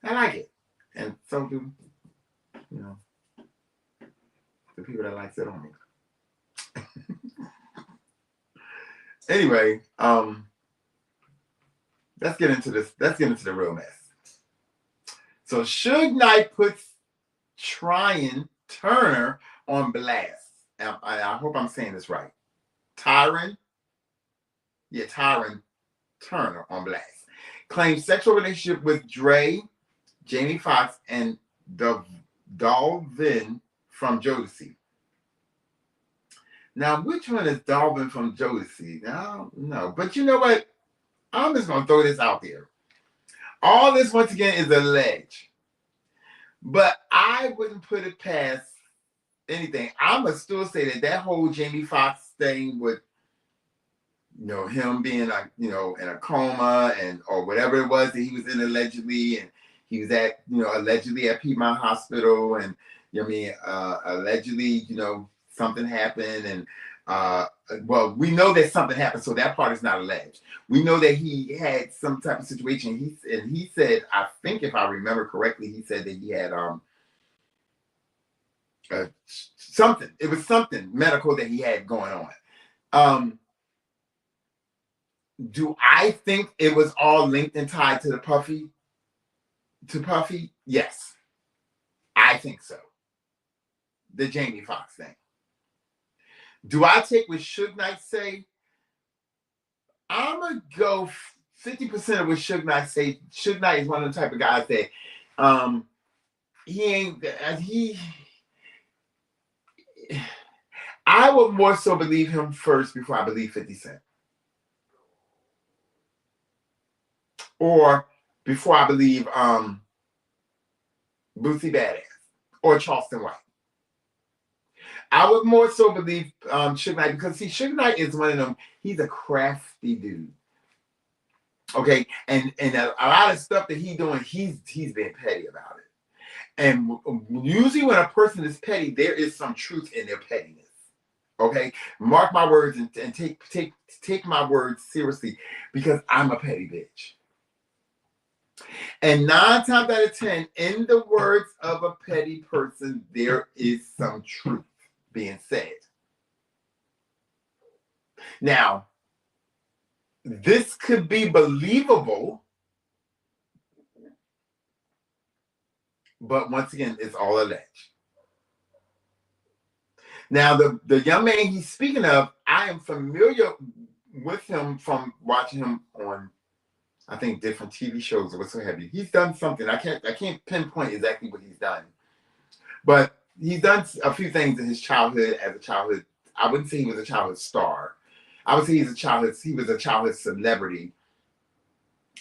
I like it. And so do, you know, the people that like sit on me. Anyway, let's get into this. Let's get into the real mess. So Suge Knight puts Turner on blast. I hope I'm saying this right. Tyron Turner on blast. Claims sexual relationship with Dre, Jamie Foxx, and Dalvin from Jodeci. Now, which one is Dalvin from Jodeci? Now, no. But you know what? I'm just going to throw this out there. All this, once again, is alleged. But I wouldn't put it past anything. I'm going to still say that whole Jamie Foxx thing with, you know, him being, like, you know, in a coma or whatever it was that he was in allegedly, and he was at, you know, allegedly at Piedmont Hospital, and, you know what I mean, allegedly, you know, something happened, and well, we know that something happened, so that part is not alleged. We know that he had some type of situation. He said, I think if I remember correctly, he said that he had something. It was something medical that he had going on. Do I think it was all linked and tied to the Puffy? To Puffy? Yes, I think so. The Jamie Foxx thing. Do I take what Suge Knight say? I'm gonna go 50% of what Suge Knight say. Suge Knight is one of the type of guys that he ain't he. I would more so believe him first before I believe 50 Cent. Or before I believe Boosie Badass or Charleston White. I would more so believe Suge Knight because see, Suge Knight is one of them. He's a crafty dude. Okay, and a lot of stuff that he's doing, he's being petty about it. And usually, when a person is petty, there is some truth in their pettiness. Okay, mark my words and take my words seriously because I'm a petty bitch. And 9 times out of 10, in the words of a petty person, there is some truth being said. Now, this could be believable, but once again, it's all alleged. Now, the young man he's speaking of, I am familiar with him from watching him on, I think, different TV shows or what's so heavy. He's done something. I can't pinpoint exactly what he's done, but he's done a few things in his childhood as a childhood. I wouldn't say he was a childhood star. I would say he was a childhood celebrity,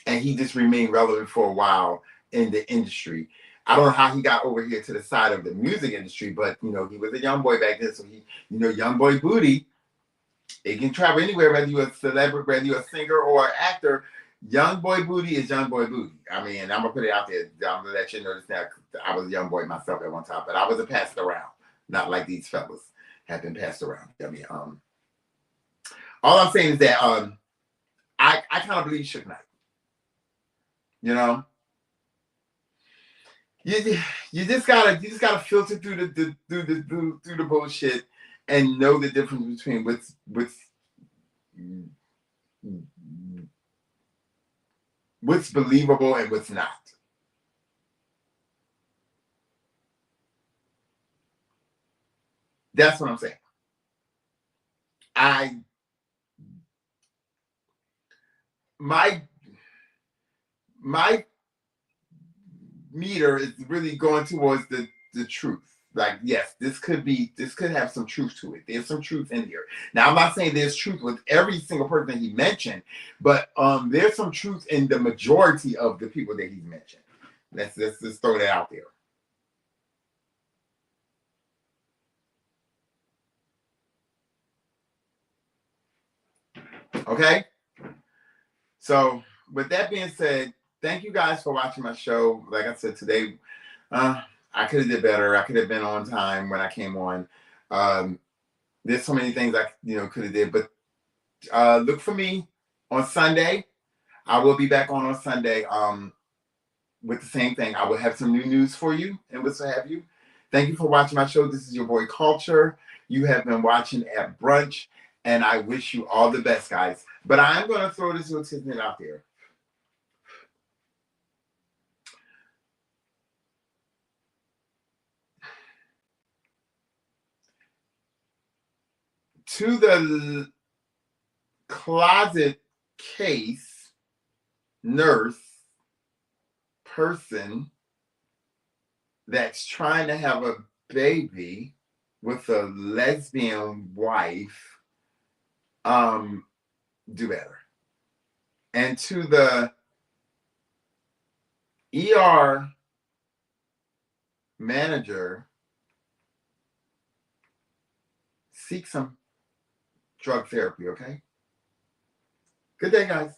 and he just remained relevant for a while in the industry. I don't know how he got over here to the side of the music industry, but he was a young boy back then, so he, young boy booty. It can travel anywhere, whether you're a celebrity, whether you're a singer or an actor. Young boy booty is young boy booty. I mean, I'm gonna put it out there. I'm gonna let you know this now. I was a young boy myself at one time, but I wasn't passed around, not like these fellas have been passed around. I mean, all I'm saying is that I kind of believe Suge Knight. You just gotta filter through the bullshit and know the difference between what's believable and what's not. That's what I'm saying. My meter is really going towards the truth. Like, yes, this could have some truth to it. There's some truth in here. Now, I'm not saying there's truth with every single person he mentioned, but there's some truth in the majority of the people that he's mentioned. Let's just throw that out there. Okay? So, with that being said, thank you guys for watching my show. Like I said today, I could have did better. I could have been on time when I came on. There's so many things I could have did, but look for me on Sunday. I will be back on Sunday with the same thing. I will have some new news for you and what have you. Thank you for watching my show. This is your boy Culture. You have been watching at Brunch, and I wish you all the best, guys. But I'm going to throw this little tidbit out there. To the closet case nurse person that's trying to have a baby with a lesbian wife, do better. And to the ER manager, seek some drug therapy, okay? Good day, guys.